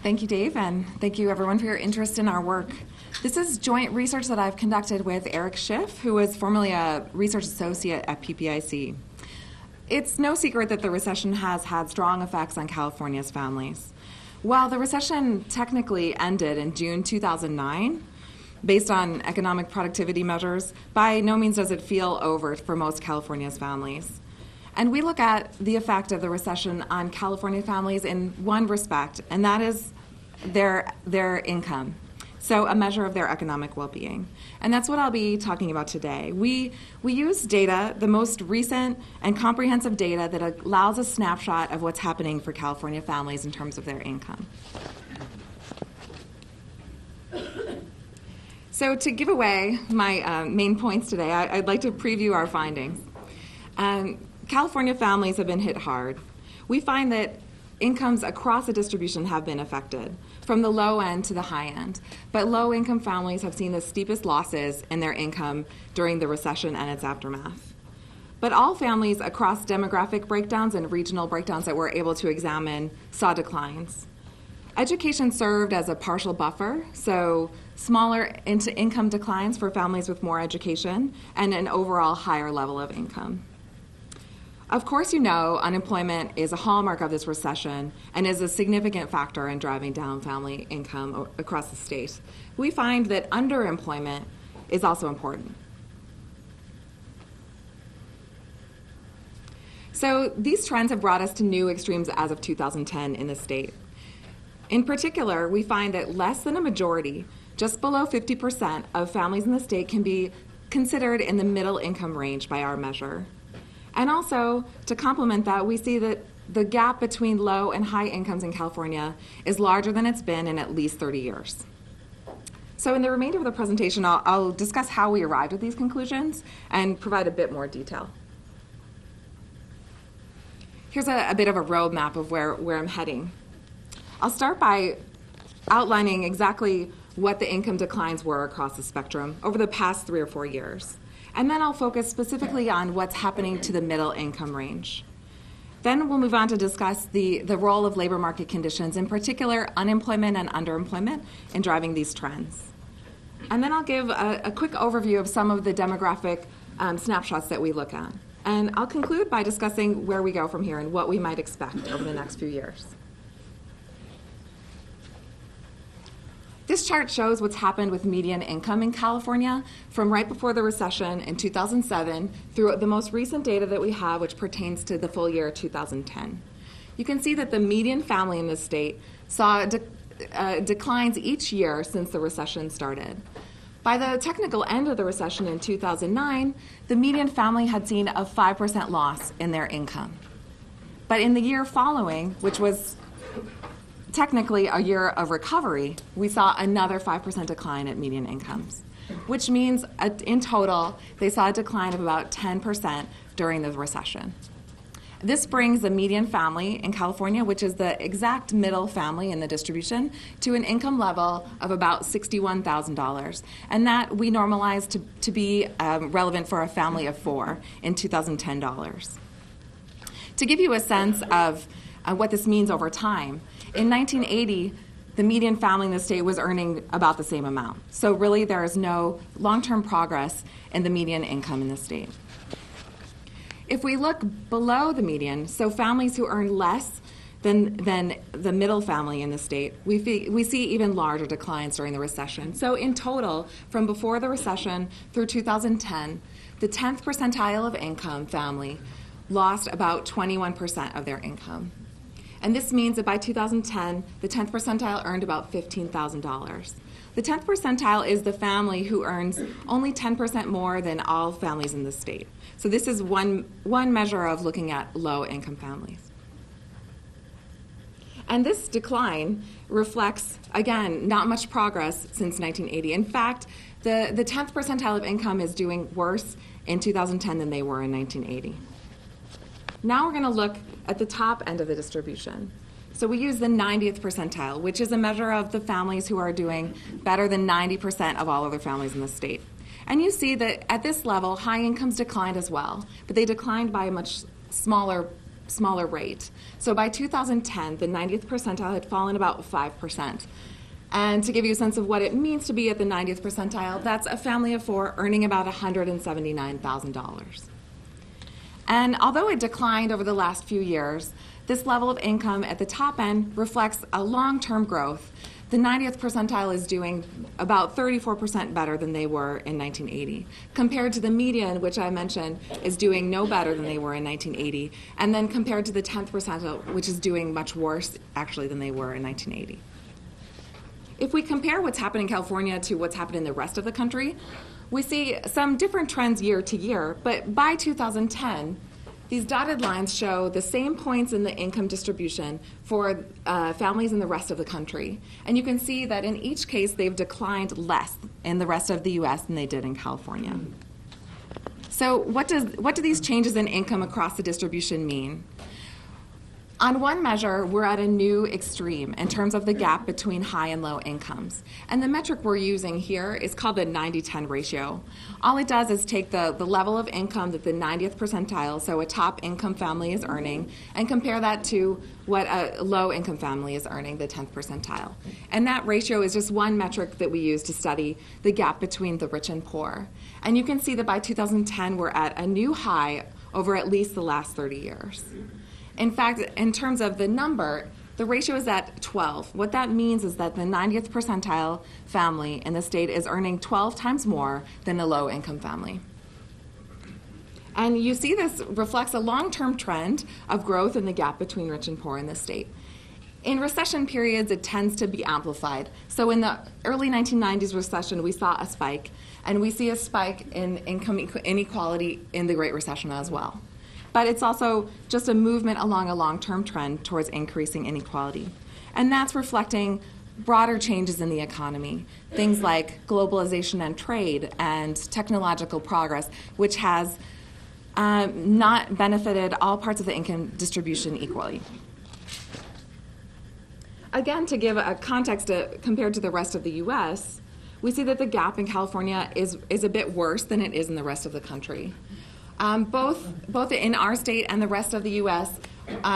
Thank you, Dave, and thank you, everyone, for your interest in our work. This is joint research that I've conducted with Eric Schiff, who was formerly a research associate at PPIC. It's no secret that the recession has had strong effects on California's families. While the recession technically ended in June 2009, based on economic productivity measures, by no means does it feel over for most California's families. And we look at the effect of the recession on California families in one respect, and that is their income. So a measure of their economic well-being. And that's what I'll be talking about today. We use data, the most recent and comprehensive data that allows a snapshot of what's happening for California families in terms of their income. So to give away my main points today, I'd like to preview our findings. California families have been hit hard. We find that incomes across the distribution have been affected, from the low end to the high end. But low-income families have seen the steepest losses in their income during the recession and its aftermath. But all families across demographic breakdowns and regional breakdowns that we're able to examine saw declines. Education served as a partial buffer, so smaller income declines for families with more education and an overall higher level of income. Of course, you know unemployment is a hallmark of this recession and is a significant factor in driving down family income across the state. We find that underemployment is also important. So these trends have brought us to new extremes as of 2010 in the state. In particular, we find that less than a majority, just below 50% of families in the state can be considered in the middle income range by our measure. And also, to complement that, we see that the gap between low and high incomes in California is larger than it's been in at least 30 years. So in the remainder of the presentation, I'll discuss how we arrived at these conclusions and provide a bit more detail. Here's a bit of a roadmap of where I'm heading. I'll start by outlining exactly what the income declines were across the spectrum over the past 3 or 4 years. And then I'll focus specifically on what's happening to the middle income range. Then we'll move on to discuss the role of labor market conditions, in particular unemployment and underemployment, in driving these trends. And then I'll give a quick overview of some of the demographic snapshots that we look at. And I'll conclude by discussing where we go from here and what we might expect over the next few years. This chart shows what's happened with median income in California from right before the recession in 2007 through the most recent data that we have, which pertains to the full year 2010. You can see that the median family in this state saw declines each year since the recession started. By the technical end of the recession in 2009, the median family had seen a 5% loss in their income. But in the year following, which was technically a year of recovery, we saw another 5% decline at median incomes, which means in total they saw a decline of about 10% during the recession. This brings the median family in California, which is the exact middle family in the distribution, to an income level of about $61,000, and that we normalized to be relevant for a family of 4 in 2010 dollars. To give you a sense of what this means over time, in 1980, the median family in the state was earning about the same amount. So really there is no long-term progress in the median income in the state. If we look below the median, so families who earn less than the middle family in the state, we see even larger declines during the recession. So in total, from before the recession through 2010, the 10th percentile of income family lost about 21% of their income. And this means that by 2010, the 10th percentile earned about $15,000. The 10th percentile is the family who earns only 10% more than all families in the state. So this is one measure of looking at low-income families. And this decline reflects, again, not much progress since 1980. In fact, the 10th percentile of income is doing worse in 2010 than they were in 1980. Now we're going to look at the top end of the distribution. So we use the 90th percentile, which is a measure of the families who are doing better than 90% of all other families in the state. And you see that at this level, high incomes declined as well, but they declined by a much smaller smaller rate. So by 2010, the 90th percentile had fallen about 5%. And to give you a sense of what it means to be at the 90th percentile, that's a family of 4 earning about $179,000. And although it declined over the last few years, this level of income at the top end reflects a long-term growth. The 90th percentile is doing about 34% better than they were in 1980, compared to the median, which I mentioned, is doing no better than they were in 1980, and then compared to the 10th percentile, which is doing much worse, actually, than they were in 1980. If we compare what's happened in California to what's happened in the rest of the country, we see some different trends year to year, but by 2010, these dotted lines show the same points in the income distribution for families in the rest of the country. And you can see that in each case, they've declined less in the rest of the U.S. than they did in California. So what do these changes in income across the distribution mean? On one measure, we're at a new extreme in terms of the gap between high and low incomes. And the metric we're using here is called the 90-10 ratio. All it does is take the level of income that the 90th percentile, so a top income family, is earning, and compare that to what a low income family is earning, the 10th percentile. And that ratio is just one metric that we use to study the gap between the rich and poor. And you can see that by 2010, we're at a new high over at least the last 30 years. In fact, in terms of the number, the ratio is at 12. What that means is that the 90th percentile family in the state is earning 12 times more than a low-income family. And you see this reflects a long-term trend of growth in the gap between rich and poor in the state. In recession periods, it tends to be amplified. So in the early 1990s recession, we saw a spike, and we see a spike in income inequality in the Great Recession as well. But it's also just a movement along a long-term trend towards increasing inequality. And that's reflecting broader changes in the economy, things like globalization and trade and technological progress, which has not benefited all parts of the income distribution equally. Again, to give a context compared to the rest of the U.S., we see that the gap in California is a bit worse than it is in the rest of the country. Both in our state and the rest of the U.S.,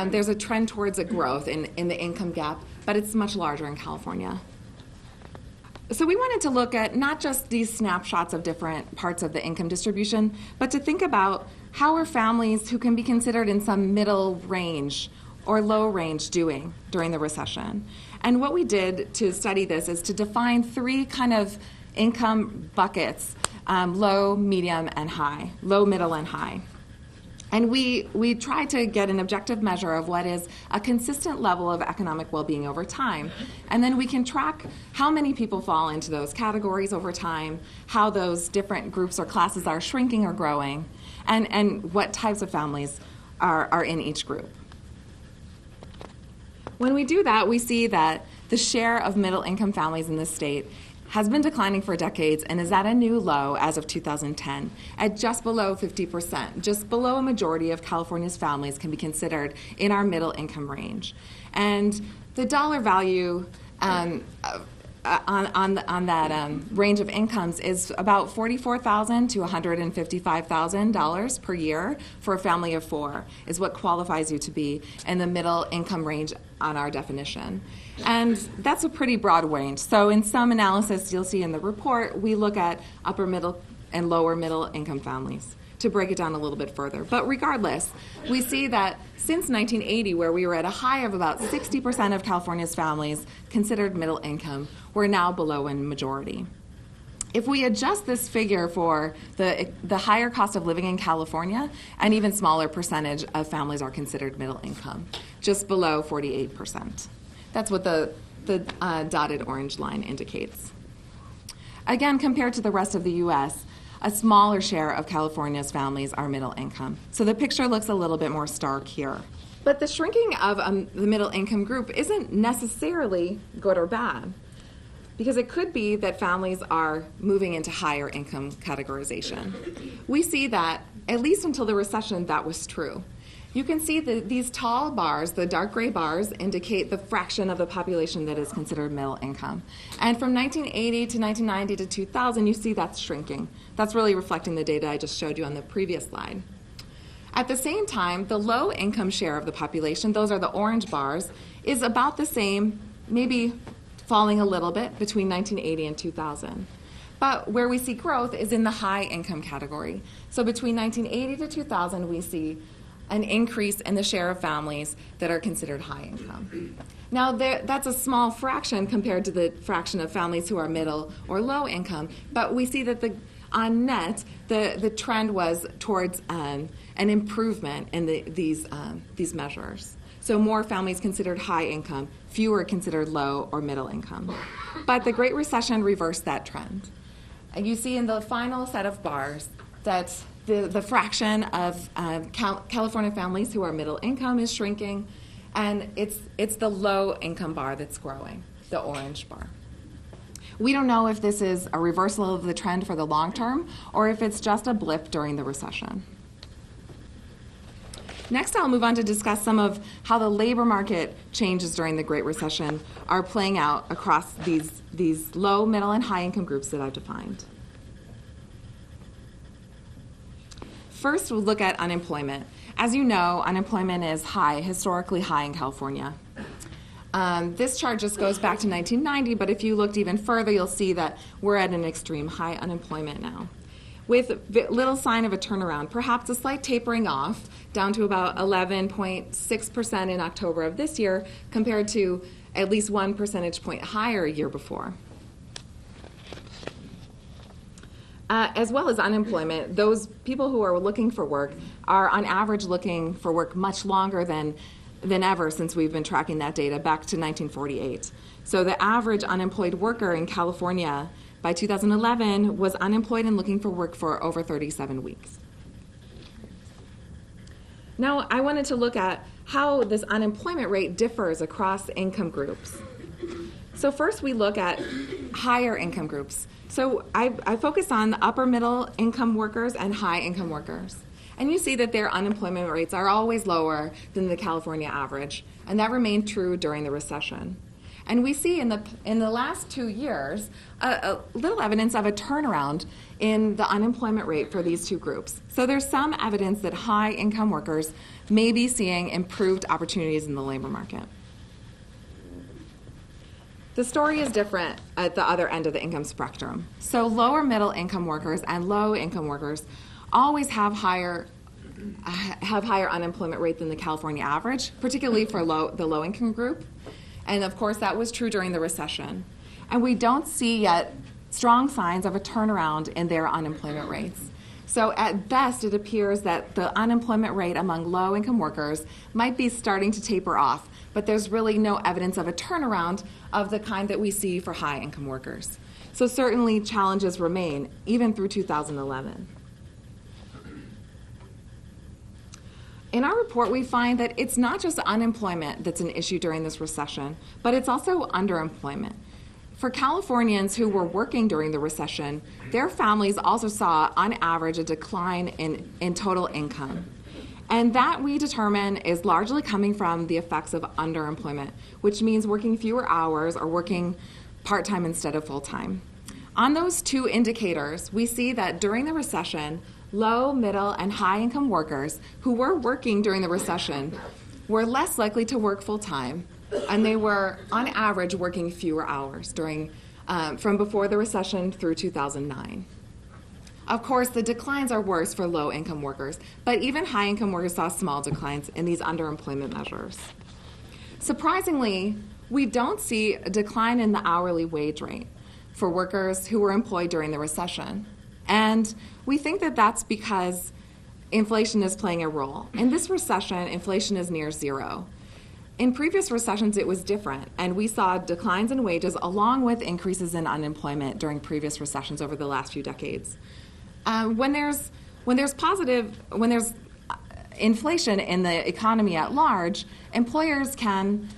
there's a trend towards a growth in the income gap, but it's much larger in California. So we wanted to look at not just these snapshots of different parts of the income distribution, but to think about how are families who can be considered in some middle range or low range doing during the recession. And what we did to study this is to define 3 kind of income buckets: low, medium, and high, low, middle, and high. And we try to get an objective measure of what is a consistent level of economic well-being over time. And then we can track how many people fall into those categories over time, how those different groups or classes are shrinking or growing, and what types of families are in each group. When we do that, we see that the share of middle-income families in this state has been declining for decades and is at a new low as of 2010 at just below 50%. Just below a majority of California's families can be considered in our middle income range. And the dollar value on that range of incomes is about $44,000 to $155,000 per year for a family of 4 is what qualifies you to be in the middle income range on our definition. And that's a pretty broad range. So in some analysis you'll see in the report, we look at upper middle and lower middle income families to break it down a little bit further. But regardless, we see that since 1980, where we were at a high of about 60% of California's families considered middle income, we're now below a majority. If we adjust this figure for the higher cost of living in California, an even smaller percentage of families are considered middle income, just below 48%. That's what the dotted orange line indicates. Again, compared to the rest of the U.S., a smaller share of California's families are middle income. So the picture looks a little bit more stark here. But the shrinking of the middle income group isn't necessarily good or bad, because it could be that families are moving into higher income categorization. We see that, at least until the recession, that was true. You can see that these tall bars, the dark gray bars, indicate the fraction of the population that is considered middle income. And from 1980 to 1990 to 2000, you see that's shrinking. That's really reflecting the data I just showed you on the previous slide. At the same time, the low-income share of the population, those are the orange bars, is about the same, maybe falling a little bit between 1980 and 2000. But where we see growth is in the high-income category. So between 1980 to 2000, we see an increase in the share of families that are considered high income. Now, that's a small fraction compared to the fraction of families who are middle or low income, but we see that on net, the trend was towards an improvement in these measures. So more families considered high income, fewer considered low or middle income. But the Great Recession reversed that trend. And you see in the final set of bars that the fraction of California families who are middle income is shrinking, and it's the low income bar that's growing, the orange bar. We don't know if this is a reversal of the trend for the long term or if it's just a blip during the recession. Next, I'll move on to discuss some of how the labor market changes during the Great Recession are playing out across these low, middle, and high income groups that I've defined. First, we'll look at unemployment. As you know, unemployment is high, historically high in California. This chart just goes back to 1990, but if you looked even further, you'll see that we're at an extreme high unemployment now, with little sign of a turnaround, perhaps a slight tapering off down to about 11.6% in October of this year, compared to at least 1 percentage point higher a year before. As well as unemployment, those people who are looking for work are on average looking for work much longer than ever since we've been tracking that data back to 1948. So the average unemployed worker in California by 2011 was unemployed and looking for work for over 37 weeks. Now, I wanted to look at how this unemployment rate differs across income groups. So first we look at higher income groups. So I focus on the upper middle income workers and high income workers. And you see that their unemployment rates are always lower than the California average, and that remained true during the recession. And we see in the last 2 years a little evidence of a turnaround in the unemployment rate for these two groups. So there's some evidence that high income workers may be seeing improved opportunities in the labor market. The story is different at the other end of the income spectrum. So lower middle income workers and low income workers always have higher unemployment rate than the California average, particularly for the low income group. And of course that was true during the recession. And we don't see yet strong signs of a turnaround in their unemployment rates. So at best, it appears that the unemployment rate among low income workers might be starting to taper off, but there's really no evidence of a turnaround of the kind that we see for high income workers. So certainly challenges remain, even through 2011. In our report, we find that it's not just unemployment that's an issue during this recession, but it's also underemployment. For Californians who were working during the recession, their families also saw, on average, a decline in total income. And that, we determine, is largely coming from the effects of underemployment, which means working fewer hours or working part-time instead of full-time. On those two indicators, we see that during the recession, low, middle, and high-income workers who were working during the recession were less likely to work full-time, and they were, on average, working fewer hours from before the recession through 2009. Of course, the declines are worse for low-income workers, but even high-income workers saw small declines in these underemployment measures. Surprisingly, we don't see a decline in the hourly wage rate for workers who were employed during the recession. And we think that that's because inflation is playing a role. In this recession, inflation is near zero. In previous recessions, it was different, and we saw declines in wages along with increases in unemployment during previous recessions over the last few decades. When there's inflation in the economy at large, employers can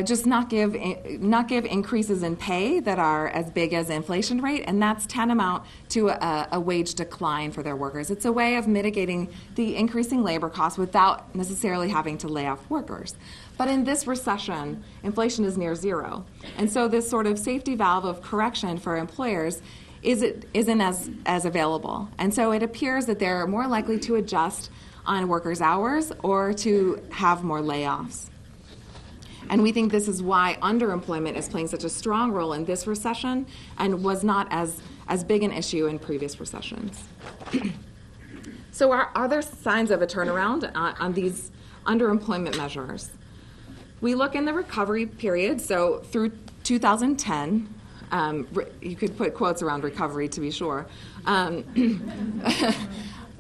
just not give increases in pay that are as big as the inflation rate, and that's tantamount to a wage decline for their workers. It's a way of mitigating the increasing labor costs without necessarily having to lay off workers. But in this recession, inflation is near zero, and so this sort of safety valve of correction for employers isn't as available. And so it appears that they're more likely to adjust on workers' hours or to have more layoffs. And we think this is why underemployment is playing such a strong role in this recession and was not as big an issue in previous recessions. So are there signs of a turnaround on these underemployment measures? We look in the recovery period, so through 2010, you could put quotes around recovery to be sure.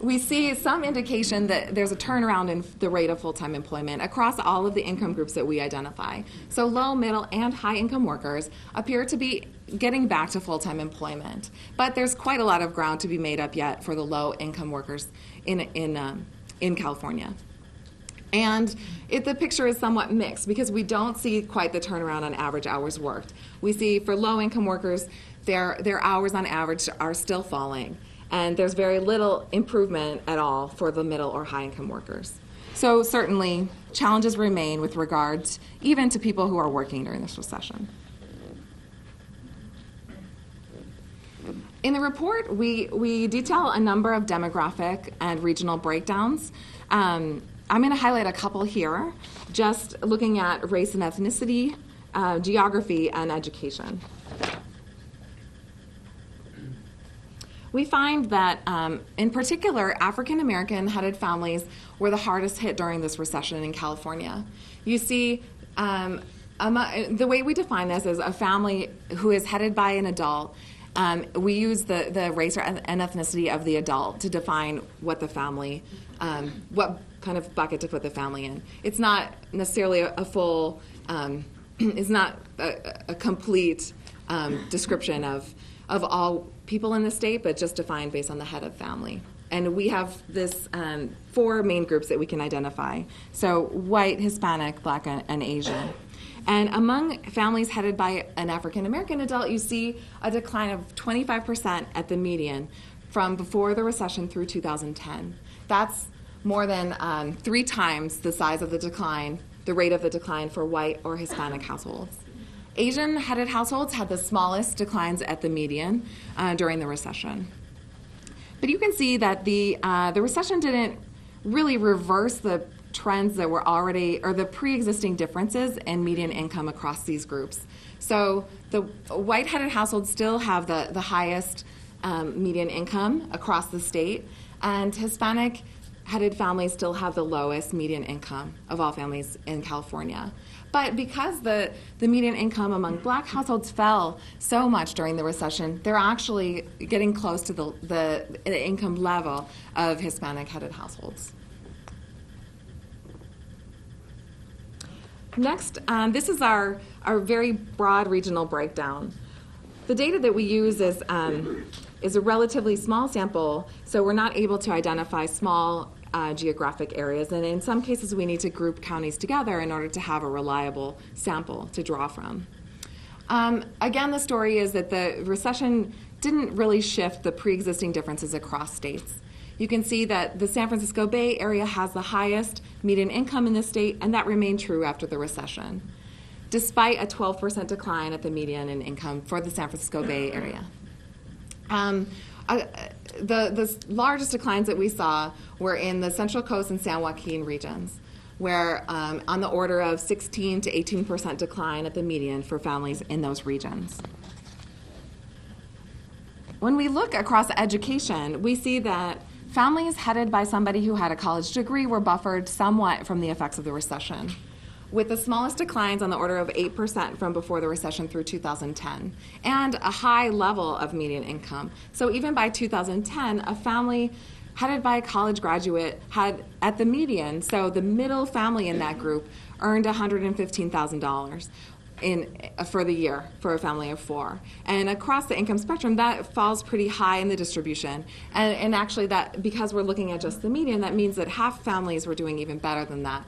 We see some indication that there's a turnaround in the rate of full-time employment across all of the income groups that we identify. So low, middle, and high-income workers appear to be getting back to full-time employment. But there's quite a lot of ground to be made up yet for the low-income workers in California. And the picture is somewhat mixed because we don't see quite the turnaround on average hours worked. We see for low-income workers, their hours on average are still falling. And there's very little improvement at all for the middle or high-income workers. So certainly, challenges remain with regards even to people who are working during this recession. In the report, we detail a number of demographic and regional breakdowns. I'm going to highlight a couple here, just looking at race and ethnicity, geography, and education. We find that, in particular, African-American headed families were the hardest hit during this recession in California. You see, the way we define this is a family who is headed by an adult. We use the race and ethnicity of the adult to define what the family, what kind of bucket to put the family in. It's not necessarily a full, it's not a complete description of all people in the state, but just defined based on the head of family. And we have this 4 main groups that we can identify. So white, Hispanic, Black, and Asian. And among families headed by an African-American adult, you see a decline of 25% at the median from before the recession through 2010. That's more than 3 times the size of the decline, the rate of the decline for white or Hispanic households. Asian-headed households had the smallest declines at the median during the recession. But you can see that the recession didn't really reverse the trends that were already, or the pre-existing differences in median income across these groups. So the white-headed households still have the highest median income across the state, and Hispanic-headed families still have the lowest median income of all families in California. But because the median income among Black households fell so much during the recession, they're actually getting close to the income level of Hispanic-headed households. Next, this is our very broad regional breakdown. The data that we use is a relatively small sample, so we're not able to identify small geographic areas, and in some cases we need to group counties together in order to have a reliable sample to draw from. Again, the story is that the recession didn't really shift the pre-existing differences across states. You can see that the San Francisco Bay Area has the highest median income in the state, and that remained true after the recession, despite a 12% decline at the median in income for the San Francisco Bay Area. The largest declines that we saw were in the Central Coast and San Joaquin regions, where on the order of 16 to 18% decline at the median for families in those regions. When we look across education, we see that families headed by somebody who had a college degree were buffered somewhat from the effects of the recession, with the smallest declines on the order of 8% from before the recession through 2010, and a high level of median income. So even by 2010, a family headed by a college graduate had, at the median, so the middle family in that group, earned $115,000 for the year for a family of 4. And across the income spectrum, that falls pretty high in the distribution. And actually, that because we're looking at just the median, that means that half families were doing even better than that